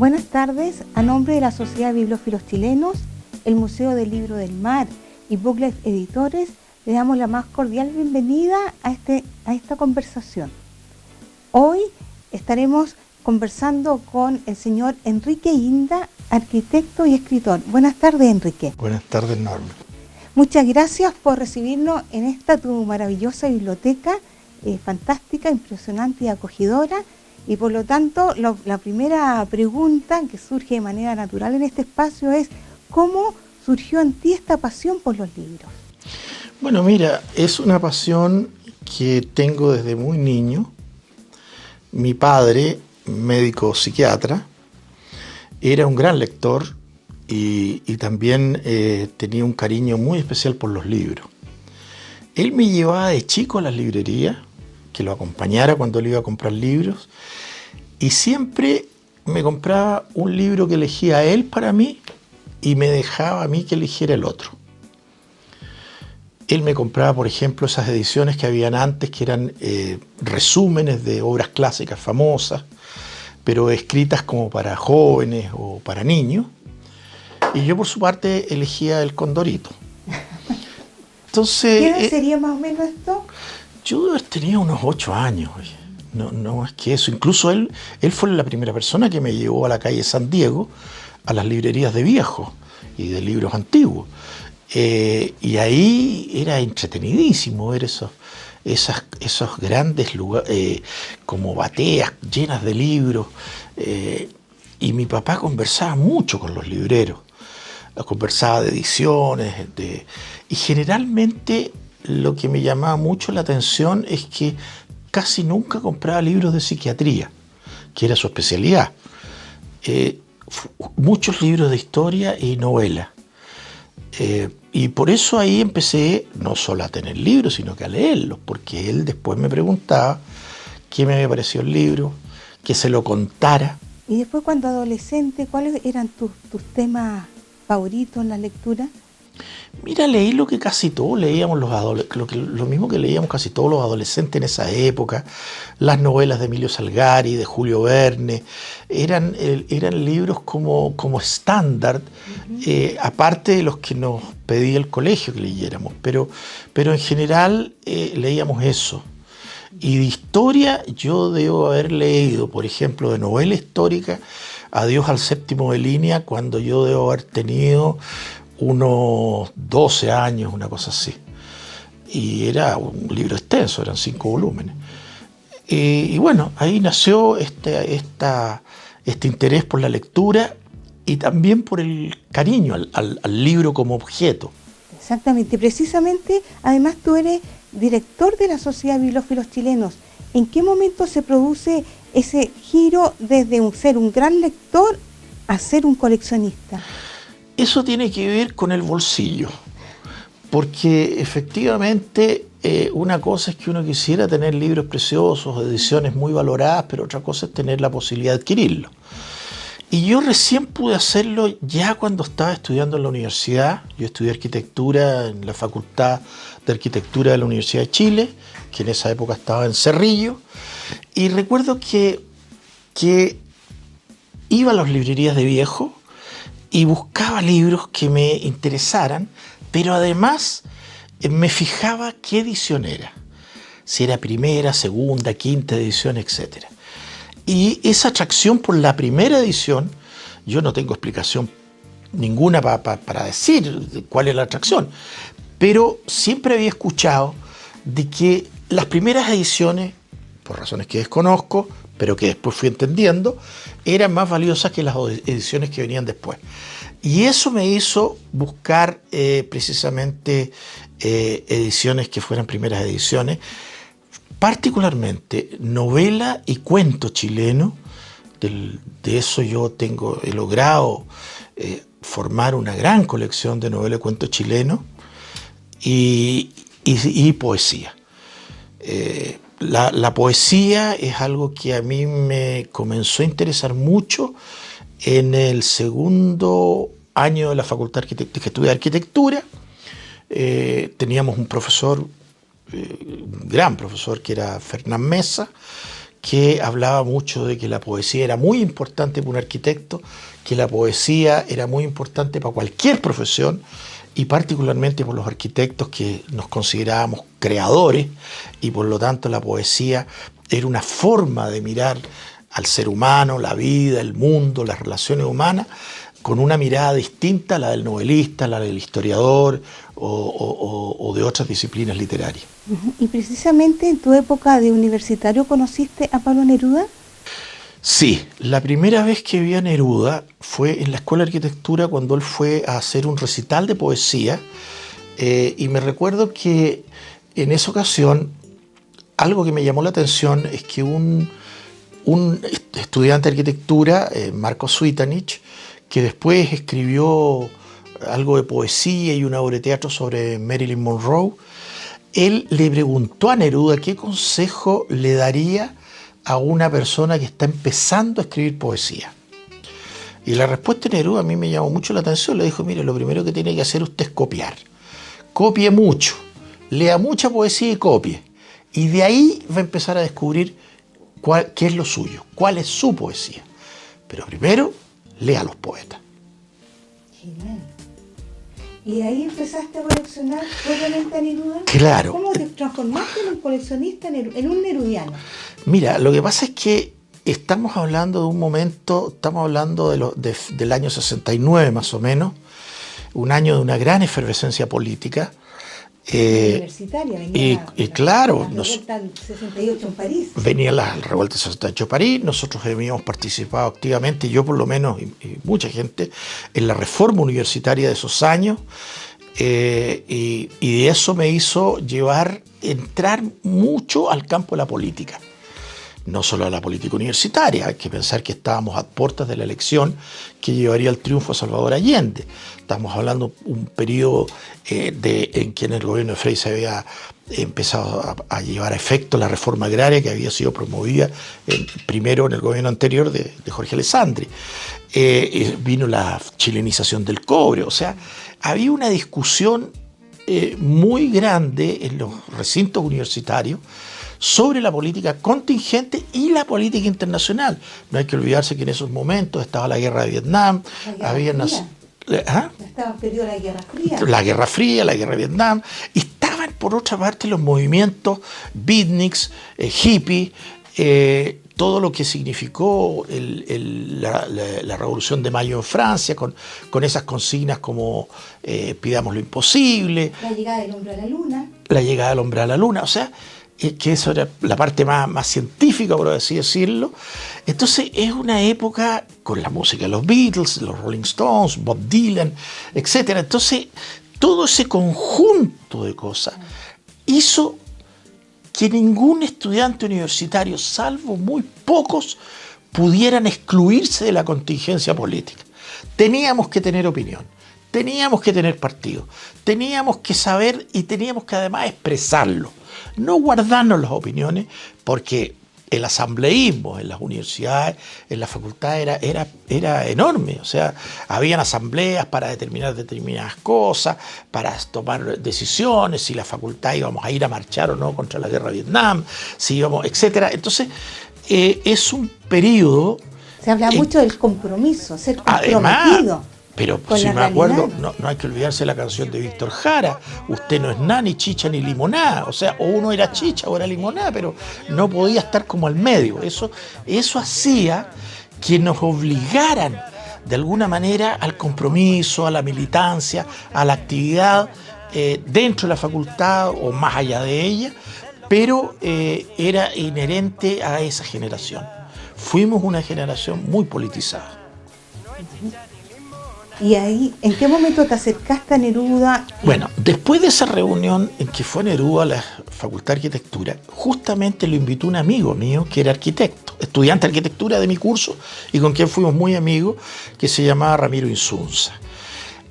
Buenas tardes, a nombre de la Sociedad de Bibliófilos Chilenos, el Museo del Libro del Mar y Booklet Editores, le damos la más cordial bienvenida a esta conversación. Hoy estaremos conversando con el señor Enrique Inda, arquitecto y escritor. Buenas tardes, Enrique. Buenas tardes, Norma. Muchas gracias por recibirnos en esta tu maravillosa biblioteca, fantástica, impresionante y acogedora. Y por lo tanto, la primera pregunta que surge de manera natural en este espacio es: ¿cómo surgió en ti esta pasión por los libros? Bueno, mira, es una pasión que tengo desde muy niño. Mi padre, médico psiquiatra, era un gran lector y también tenía un cariño muy especial por los libros. Él me llevaba de chico a las librerías, que lo acompañara cuando él iba a comprar libros, y siempre me compraba un libro que elegía él para mí y me dejaba a mí que eligiera el otro. Él me compraba, por ejemplo, esas ediciones que habían antes, que eran resúmenes de obras clásicas famosas, pero escritas como para jóvenes o para niños, y yo por su parte elegía El Condorito. Entonces, ¿qué edad sería más o menos esto? Yo tenía unos 8 años, no más que eso. Incluso él fue la primera persona que me llevó a la calle San Diego, a las librerías de viejos y de libros antiguos. Y ahí era entretenidísimo ver esos grandes lugares, como bateas llenas de libros. Y mi papá conversaba mucho con los libreros, conversaba de ediciones, y generalmente lo que me llamaba mucho la atención es que casi nunca compraba libros de psiquiatría, que era su especialidad. Muchos libros de historia y novela. Y por eso ahí empecé no solo a tener libros, sino que a leerlos, porque él después me preguntaba qué me había parecido el libro, que se lo contara. Y después, cuando adolescente, ¿cuáles eran tus temas favoritos en la lectura? Mira, leí lo que casi todos leíamos lo mismo que leíamos casi todos los adolescentes en esa época. Las novelas de Emilio Salgari, de Julio Verne, eran libros como estándar, aparte de los que nos pedía el colegio que leyéramos, pero en general leíamos eso. Y de historia yo debo haber leído, por ejemplo, de novela histórica, Adiós al séptimo de línea, cuando yo debo haber tenido unos 12 años, una cosa así. Y era un libro extenso, eran 5 volúmenes. Y bueno, ahí nació este interés por la lectura y también por el cariño al libro como objeto. Exactamente, precisamente, además tú eres director de la Sociedad de Bibliófilos Chilenos. ¿En qué momento se produce ese giro desde ser un gran lector a ser un coleccionista? Eso tiene que ver con el bolsillo, porque efectivamente una cosa es que uno quisiera tener libros preciosos, ediciones muy valoradas, pero otra cosa es tener la posibilidad de adquirirlo. Y yo recién pude hacerlo ya cuando estaba estudiando en la universidad. Yo estudié arquitectura en la Facultad de Arquitectura de la Universidad de Chile, que en esa época estaba en Cerrillo, y recuerdo que iba a las librerías de viejos y buscaba libros que me interesaran, pero además me fijaba qué edición era, si era primera, segunda, quinta edición, etc. Y esa atracción por la primera edición, yo no tengo explicación ninguna para decir cuál es la atracción, pero siempre había escuchado de que las primeras ediciones, por razones que desconozco, pero que después fui entendiendo, eran más valiosas que las ediciones que venían después. Y eso me hizo buscar precisamente ediciones que fueran primeras ediciones, particularmente novela y cuento chileno. De eso yo he logrado formar una gran colección de novela y cuento chileno y poesía. La poesía es algo que a mí me comenzó a interesar mucho en el segundo año de la facultad que estudié arquitectura. Teníamos un profesor, un gran profesor, que era Fernán Mesa, que hablaba mucho de que la poesía era muy importante para un arquitecto, que la poesía era muy importante para cualquier profesión y particularmente por los arquitectos que nos considerábamos creadores y por lo tanto la poesía era una forma de mirar al ser humano, la vida, el mundo, las relaciones humanas, con una mirada distinta a la del novelista, la del historiador o de otras disciplinas literarias. ¿Y precisamente en tu época de universitario conociste a Pablo Neruda? Sí, la primera vez que vi a Neruda fue en la Escuela de Arquitectura cuando él fue a hacer un recital de poesía y me recuerdo que en esa ocasión algo que me llamó la atención es que un estudiante de arquitectura, Marco Suitanich, que después escribió algo de poesía y una obra de teatro sobre Marilyn Monroe, él le preguntó a Neruda qué consejo le daría a una persona que está empezando a escribir poesía. Y la respuesta de Neruda a mí me llamó mucho la atención. Le dijo, mire, lo primero que tiene que hacer usted es copiar. Copie mucho, lea mucha poesía y copie. Y de ahí va a empezar a descubrir qué es lo suyo, cuál es su poesía. Pero primero, lea a los poetas. Genial. ¿Y ahí empezaste a coleccionar obviamente a Neruda? Claro. ¿Cómo te transformaste en un coleccionista, en un nerudiano? Mira, lo que pasa es que estamos hablando de un momento, estamos hablando del año 69 más o menos, un año de una gran efervescencia política. Universitaria, venía claro, la revuelta del 68 en París. Venía la revuelta del 68 en París, nosotros habíamos participado activamente, yo por lo menos, y mucha gente, en la reforma universitaria de esos años, y de eso me hizo entrar mucho al campo de la política. No solo a la política universitaria, hay que pensar que estábamos a puertas de la elección que llevaría al triunfo a Salvador Allende. Estamos hablando de un periodo en que en el gobierno de Frei se había empezado a llevar a efecto la reforma agraria que había sido promovida primero en el gobierno anterior de Jorge Alessandri. Vino la chilenización del cobre, o sea, había una discusión muy grande en los recintos universitarios sobre la política contingente y la política internacional. No hay que olvidarse que en esos momentos estaba la guerra de Vietnam, Estaba en periodo de la Guerra Fría. La Guerra Fría, la guerra de Vietnam, y estaban por otra parte los movimientos beatniks, hippie, todo lo que significó la Revolución de Mayo en Francia, con esas consignas como pidamos lo imposible. La llegada del hombre a la luna. La llegada del hombre a la luna, o sea, que eso era la parte más científica, por así decirlo. Entonces es una época con la música de los Beatles, los Rolling Stones, Bob Dylan, etc. Entonces todo ese conjunto de cosas hizo que ningún estudiante universitario, salvo muy pocos, pudieran excluirse de la contingencia política. Teníamos que tener opinión, teníamos que tener partido, teníamos que saber y teníamos que además expresarlo. No guardarnos las opiniones, porque el asambleísmo en las universidades, en la facultad era enorme. O sea, habían asambleas para determinar determinadas cosas, para tomar decisiones, si la facultad íbamos a ir a marchar o no contra la guerra de Vietnam, si íbamos, etc. Entonces, es un periodo... Se habla mucho del compromiso, ser comprometido. Pero si me acuerdo, no hay que olvidarse la canción de Víctor Jara, usted no es nada, ni chicha, ni limonada. O sea, o uno era chicha o era limonada, pero no podía estar como al medio. Eso hacía que nos obligaran de alguna manera al compromiso, a la militancia, a la actividad dentro de la facultad o más allá de ella, pero era inherente a esa generación. Fuimos una generación muy politizada. ¿Y ahí, en qué momento te acercaste a Neruda? Bueno, después de esa reunión en que fue Neruda a la Facultad de Arquitectura, justamente lo invitó un amigo mío que era arquitecto, estudiante de arquitectura de mi curso y con quien fuimos muy amigos, que se llamaba Ramiro Insunza.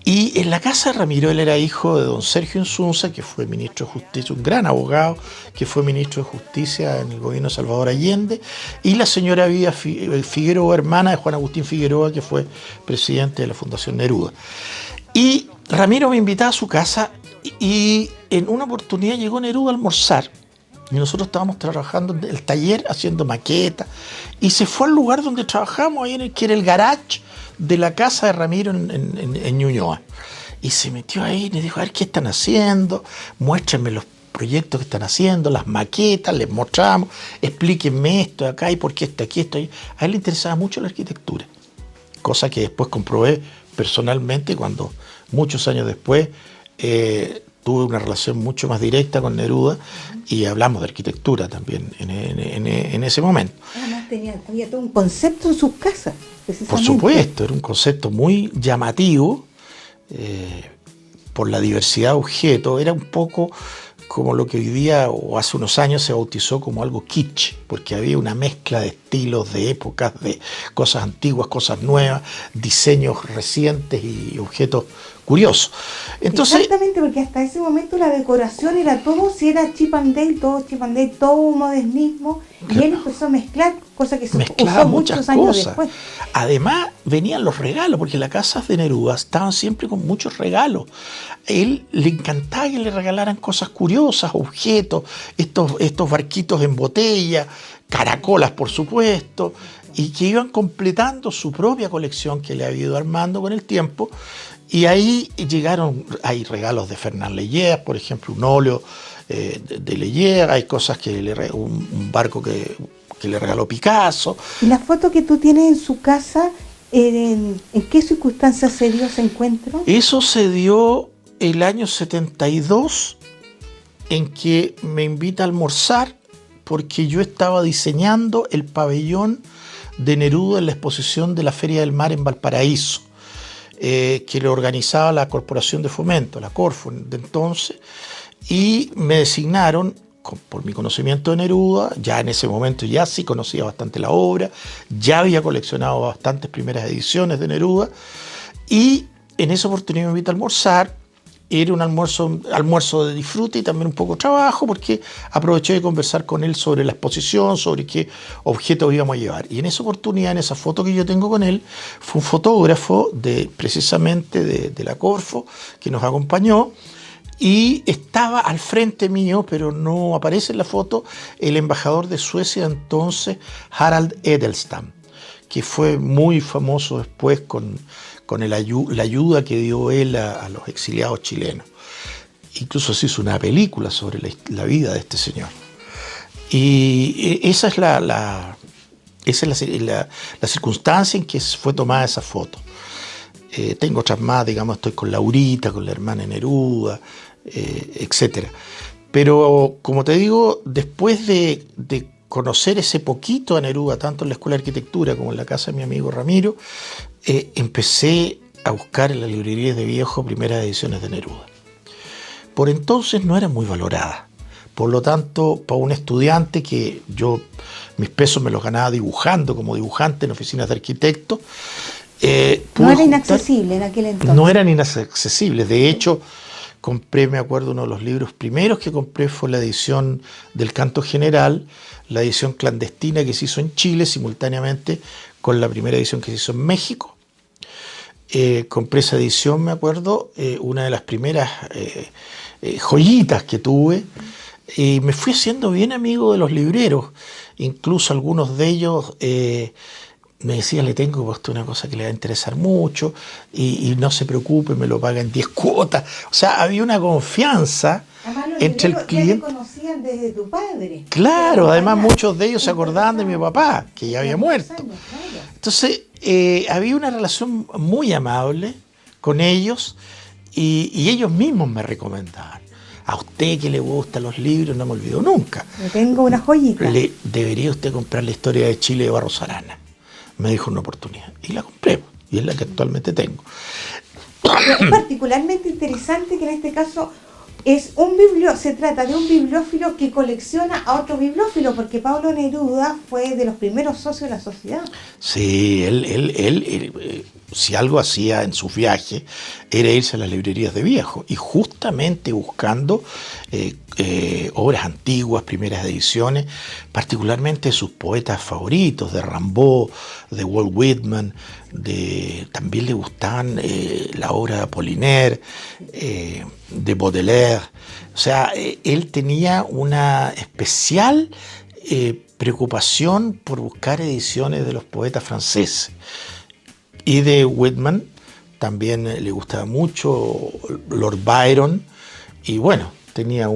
Y en la casa de Ramiro, él era hijo de don Sergio Insunza, que fue ministro de Justicia, un gran abogado, que fue ministro de Justicia en el gobierno de Salvador Allende, y la señora Vida Figueroa, hermana de Juan Agustín Figueroa, que fue presidente de la Fundación Neruda. Y Ramiro me invitaba a su casa y en una oportunidad llegó Neruda a almorzar. y nosotros estábamos trabajando en el taller haciendo maquetas, y se fue al lugar donde trabajamos, ahí que era el garage de la casa de Ramiro en Ñuñoa. Y se metió ahí y me dijo, a ver, ¿qué están haciendo? Muéstrenme los proyectos que están haciendo, las maquetas, les mostramos, explíquenme esto de acá y por qué esto aquí, esto ahí. A él le interesaba mucho la arquitectura, cosa que después comprobé personalmente cuando, muchos años después, tuve una relación mucho más directa con Neruda y hablamos de arquitectura también en ese momento. Además había todo un concepto en sus casas, precisamente. Por supuesto, era un concepto muy llamativo por la diversidad de objetos. Era un poco como lo que hoy día o hace unos años se bautizó como algo kitsch, porque había una mezcla de estilos, de épocas, de cosas antiguas, cosas nuevas, diseños recientes y objetos curiosos. Entonces, exactamente, porque hasta ese momento la decoración era todo, si era Chip and Dale, todo un modernismo, claro. Y él empezó a mezclar, cosas que se usó muchos años después. Además, venían los regalos, porque las casas de Neruda estaban siempre con muchos regalos. A él le encantaba que le regalaran cosas curiosas, objetos, estos barquitos en botella, caracolas, por supuesto, y que iban completando su propia colección que le había ido armando con el tiempo. Y ahí hay regalos de Fernand Léger, por ejemplo, un óleo de Léger, hay cosas que un barco que le regaló Picasso. ¿Y la foto que tú tienes en su casa, en qué circunstancias se dio ese encuentro? Eso se dio el año 72, en que me invita a almorzar porque yo estaba diseñando el pabellón de Neruda en la exposición de la Feria del Mar en Valparaíso, que lo organizaba la Corporación de Fomento, la Corfo, de entonces, y me designaron, por mi conocimiento de Neruda, ya en ese momento ya sí conocía bastante la obra, ya había coleccionado bastantes primeras ediciones de Neruda, y en esa oportunidad me invita a almorzar. Era un almuerzo de disfrute y también un poco de trabajo, porque aproveché de conversar con él sobre la exposición, sobre qué objetos íbamos a llevar. Y en esa oportunidad, en esa foto que yo tengo con él, fue un fotógrafo precisamente de la Corfo que nos acompañó, y estaba al frente mío, pero no aparece en la foto, el embajador de Suecia entonces, Harald Edelstam, que fue muy famoso después con la ayuda que dio él a los exiliados chilenos. Incluso se hizo una película sobre la vida de este señor. Y esa es la circunstancia en que fue tomada esa foto. Tengo otras más, digamos, estoy con Laurita, con la hermana Neruda, etc. Pero, como te digo, después de conocer ese poquito a Neruda, tanto en la Escuela de Arquitectura como en la casa de mi amigo Ramiro, empecé a buscar en las librerías de viejo primeras ediciones de Neruda. Por entonces no eran muy valoradas. Por lo tanto, para un estudiante que yo mis pesos me los ganaba dibujando como dibujante en oficinas de arquitectos, no era inaccesible en aquel entonces. No eran inaccesibles. De hecho, compré, me acuerdo, uno de los libros primeros que compré fue la edición del Canto General, la edición clandestina que se hizo en Chile simultáneamente con la primera edición que se hizo en México. Compré esa edición, me acuerdo, una de las primeras joyitas que tuve, y me fui haciendo bien amigo de los libreros. Incluso algunos de ellos me decían, le tengo puesto una cosa que le va a interesar mucho, y no se preocupe, me lo paga en 10 cuotas. O sea, había una confianza entre el cliente. Ya te conocían desde tu padre. Claro, además muchos de ellos se acordaban de mi papá, que ya había muerto. Entonces, había una relación muy amable con ellos, y ellos mismos me recomendaban. A usted que le gustan los libros, no me olvido nunca. Yo tengo una joyita. Debería usted comprar la historia de Chile de Barros Arana. Me dijo una oportunidad. Y la compré, y es la que actualmente tengo. Es particularmente interesante que en este caso se trata de un bibliófilo que colecciona a otro bibliófilo, porque Pablo Neruda fue de los primeros socios de la sociedad. Sí, él si algo hacía en sus viajes, era irse a las librerías de viejo y justamente buscando obras antiguas, primeras ediciones, particularmente de sus poetas favoritos, de Rimbaud, de Walt Whitman, también le gustaban la obra de Apollinaire, de Baudelaire. O sea, él tenía una especial preocupación por buscar ediciones de los poetas franceses. Y de Whitman también le gustaba mucho Lord Byron, y bueno, tenía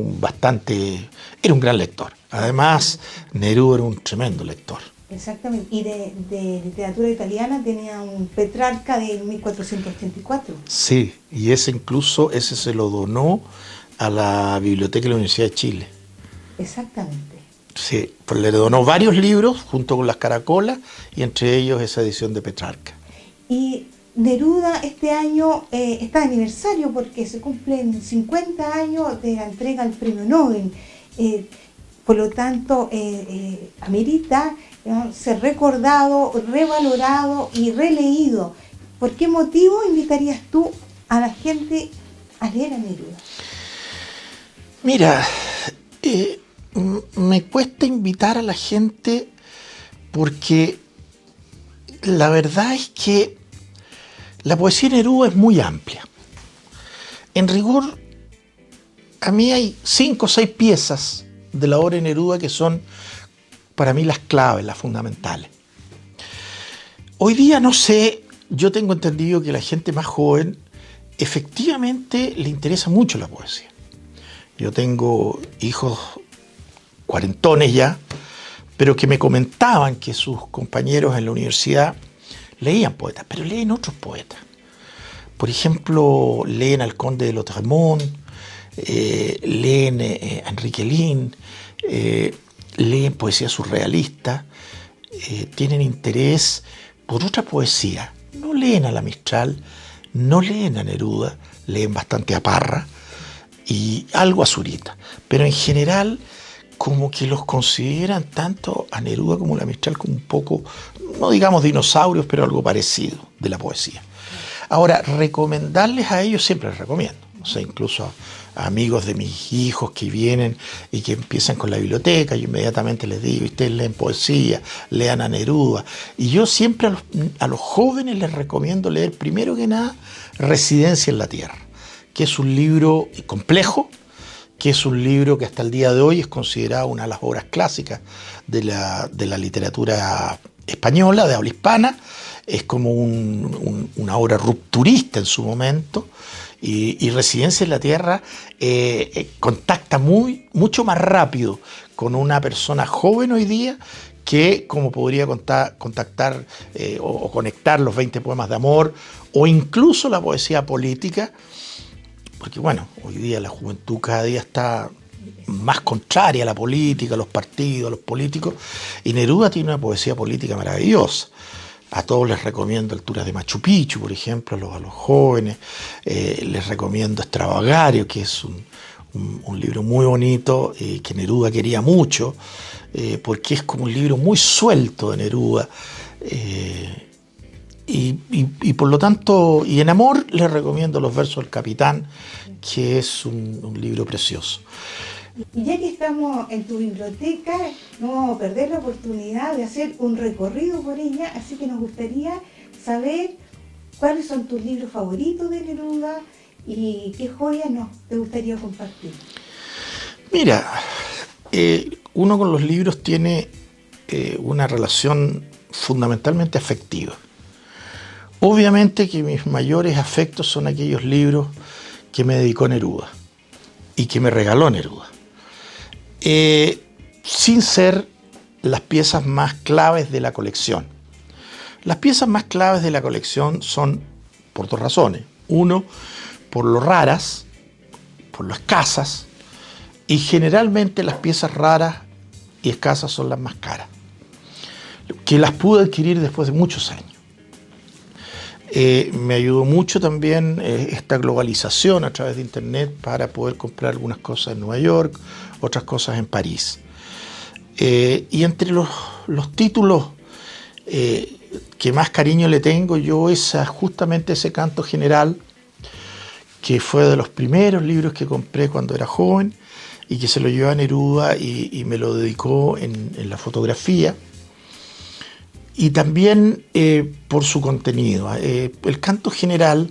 era un gran lector. Además, Neruda era un tremendo lector. Exactamente, y de literatura italiana tenía un Petrarca de 1484. Sí, y ese se lo donó a la Biblioteca de la Universidad de Chile. Exactamente. Sí, pues le donó varios libros junto con las caracolas, y entre ellos esa edición de Petrarca. Y Neruda este año está de aniversario porque se cumplen 50 años de la entrega al Premio Nobel. Por lo tanto, amerita ser recordado, revalorado y releído. ¿Por qué motivo invitarías tú a la gente a leer a Neruda? Mira, me cuesta invitar a la gente porque la verdad es que la poesía de Neruda es muy amplia. En rigor, a mí hay 5 o 6 piezas de la obra de Neruda que son para mí las claves, las fundamentales. Hoy día no sé, yo tengo entendido que la gente más joven efectivamente le interesa mucho la poesía. Yo tengo hijos cuarentones ya, pero que me comentaban que sus compañeros en la universidad leían poetas, pero leen otros poetas. Por ejemplo, leen al Conde de Lautréamont, leen a Enrique Lin, leen poesía surrealista, tienen interés por otra poesía. No leen a la Mistral, no leen a Neruda, leen bastante a Parra y algo a Zurita, pero en general como que los consideran tanto a Neruda como a la Mistral como un poco, no digamos dinosaurios, pero algo parecido de la poesía. Ahora, recomendarles a ellos siempre les recomiendo, o sea, incluso a amigos de mis hijos que vienen y que empiezan con la biblioteca, yo inmediatamente les digo, ustedes leen poesía, lean a Neruda, y yo siempre a los jóvenes les recomiendo leer primero que nada Residencia en la Tierra, que es un libro complejo, que es un libro que hasta el día de hoy es considerado una de las obras clásicas de la literatura española, de habla hispana. Es como una obra rupturista en su momento, y Residencia en la Tierra contacta mucho más rápido con una persona joven hoy día que como podría contactar o conectar los 20 poemas de amor o incluso la poesía política, porque bueno, hoy día la juventud cada día está más contraria a la política, a los partidos, a los políticos, y Neruda tiene una poesía política maravillosa. A todos les recomiendo Alturas de Machu Picchu, por ejemplo, a los jóvenes. Les recomiendo Extravagario, que es un libro muy bonito, que Neruda quería mucho, porque es como un libro muy suelto de Neruda. Y por lo tanto, y en amor, les recomiendo Los versos del Capitán, que es un libro precioso. Y ya que estamos en tu biblioteca, no vamos a perder la oportunidad de hacer un recorrido por ella, así que nos gustaría saber cuáles son tus libros favoritos de Neruda y qué joyas te gustaría compartir. Mira, uno con los libros tiene una relación fundamentalmente afectiva. Obviamente que mis mayores afectos son aquellos libros que me dedicó Neruda y que me regaló Neruda. Sin ser las piezas más claves de la colección. Las piezas más claves de la colección son por 2 razones. Uno, por lo raras, por lo escasas, y generalmente las piezas raras y escasas son las más caras, que las pude adquirir después de muchos años. Me ayudó mucho también esta globalización a través de internet para poder comprar algunas cosas en Nueva York, otras cosas en París. Y entre los títulos que más cariño le tengo yo es justamente ese Canto General, que fue de los primeros libros que compré cuando era joven y que se lo llevó a Neruda y me lo dedicó en la fotografía. Y también por su contenido. El Canto General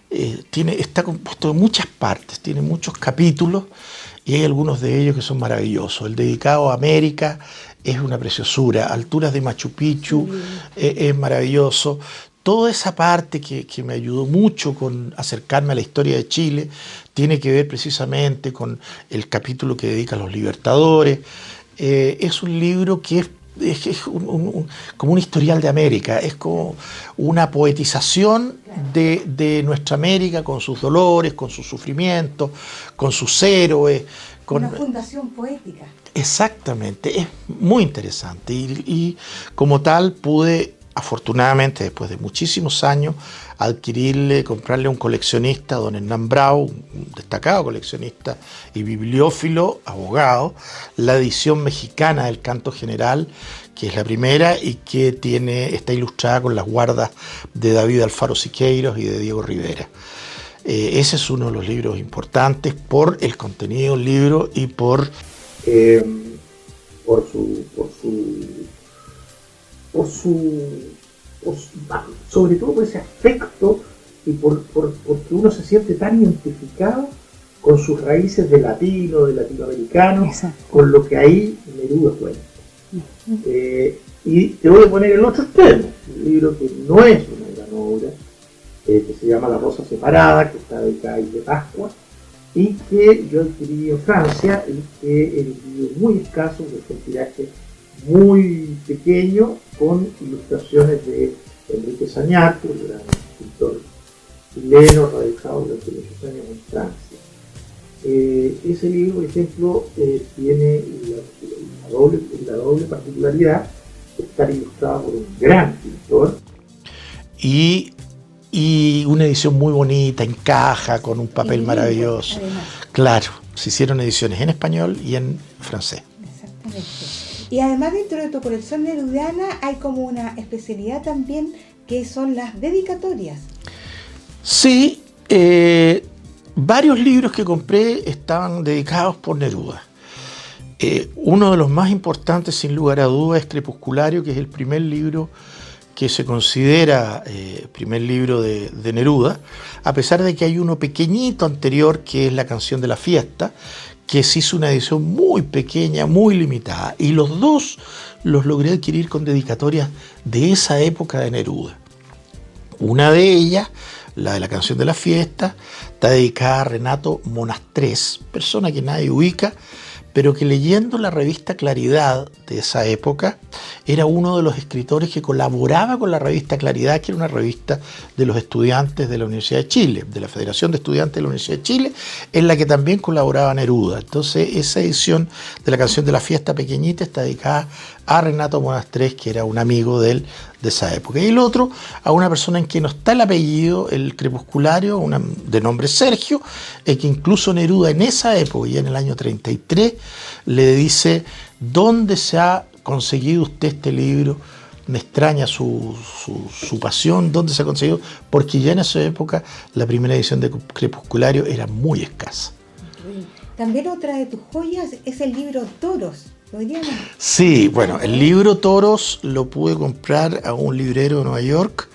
está compuesto de muchas partes, tiene muchos capítulos y hay algunos de ellos que son maravillosos. El dedicado a América es una preciosura, Alturas de Machu Picchu es maravilloso. Toda esa parte que me ayudó mucho con acercarme a la historia de Chile tiene que ver precisamente con el capítulo que dedica a los libertadores. Es un libro que es como un historial de América, es como una poetización de nuestra América con sus dolores, con sus sufrimientos, con sus héroes. Una fundación poética. Exactamente, es muy interesante y como tal pude, afortunadamente, después de muchísimos años, comprarle a un coleccionista, don Hernán Bravo, un destacado coleccionista y bibliófilo, abogado, la edición mexicana del Canto General, que es la primera y que está ilustrada con las guardas de David Alfaro Siqueiros y de Diego Rivera. Ese es uno de los libros importantes por el contenido del libro y sobre todo por ese aspecto y porque uno se siente tan identificado con sus raíces de latino, de latinoamericano, exacto, con lo que ahí Neruda cuenta. Y te voy a poner el otro extremo, un libro que no es una gran obra, que se llama La Rosa Separada, que está dedicada a Isla de Pascua, y que yo adquirí en Francia, y que es un libro muy escaso, de un tiraje muy pequeño, con ilustraciones de Enrique Zañartu, el gran escritor chileno radicado durante muchos años en Francia. Ese libro, por ejemplo, tiene la doble particularidad de estar ilustrado por un gran pintor. Y una edición muy bonita, en caja, con un papel maravilloso. Además. Claro, se hicieron ediciones en español y en francés. Exactamente. Y además dentro de tu colección nerudiana hay como una especialidad también que son las dedicatorias. Sí, varios libros que compré estaban dedicados por Neruda. Uno de los más importantes, sin lugar a dudas, es Crepusculario, que es el primer libro que se considera primer libro de Neruda, a pesar de que hay uno pequeñito anterior, que es La Canción de la Fiesta, que se hizo una edición muy pequeña, muy limitada, y los dos los logré adquirir con dedicatorias de esa época de Neruda. Una de ellas, la de La Canción de la Fiesta, está dedicada a Renato Monastrés, persona que nadie ubica, pero que leyendo la revista Claridad de esa época, era uno de los escritores que colaboraba con la revista Claridad, que era una revista de los estudiantes de la Universidad de Chile, de la Federación de Estudiantes de la Universidad de Chile, en la que también colaboraba Neruda. Entonces, esa edición de La Canción de la Fiesta pequeñita está dedicada a Renato Monastrés, que era un amigo de él de esa época. Y el otro, a una persona en que no está el apellido, el Crepusculario, de nombre Sergio, que incluso Neruda en esa época, ya en el año 33, le dice: ¿dónde se ha conseguido usted este libro? Me extraña su pasión, ¿dónde se ha conseguido? Porque ya en esa época la primera edición de Crepusculario era muy escasa. También otra de tus joyas es el libro Toros. Sí, bueno, el libro Toros lo pude comprar a un librero de Nueva York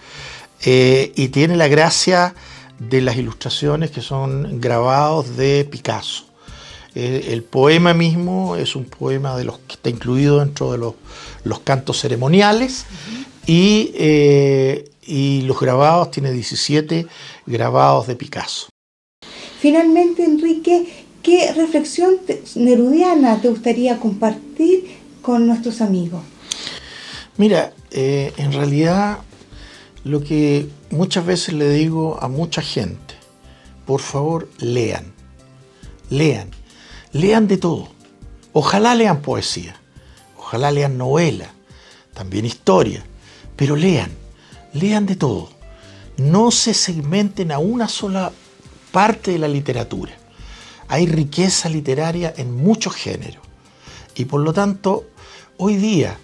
y tiene la gracia de las ilustraciones que son grabados de Picasso. El poema mismo es un poema de los que está incluido dentro de los cantos ceremoniales y los grabados, tiene 17 grabados de Picasso. Finalmente, Enrique, ¿qué reflexión nerudiana te gustaría compartir con nuestros amigos? Mira, en realidad lo que muchas veces le digo a mucha gente: por favor, lean de todo. Ojalá lean poesía, ojalá lean novela, también historia, pero lean de todo. No se segmenten a una sola parte de la literatura. Hay riqueza literaria en muchos géneros y por lo tanto hoy día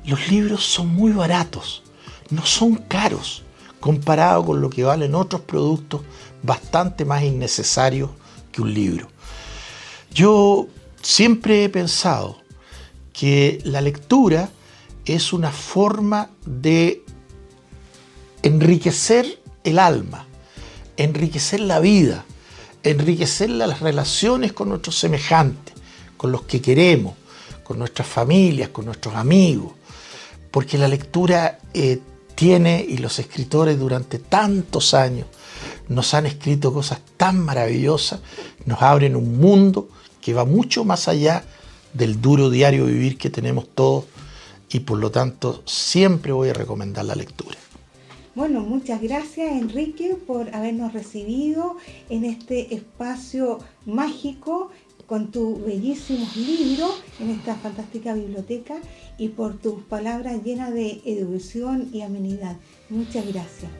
los libros son muy baratos, no son caros comparado con lo que valen otros productos bastante más innecesarios que un libro. Yo siempre he pensado que la lectura es una forma de enriquecer el alma, enriquecer la vida, enriquecer las relaciones con nuestros semejantes, con los que queremos, con nuestras familias, con nuestros amigos, porque la lectura tiene, y los escritores durante tantos años nos han escrito cosas tan maravillosas, nos abren un mundo que va mucho más allá del duro diario vivir que tenemos todos, y por lo tanto siempre voy a recomendar la lectura. Bueno, muchas gracias, Enrique, por habernos recibido en este espacio mágico con tus bellísimos libros en esta fantástica biblioteca y por tus palabras llenas de educación y amenidad. Muchas gracias.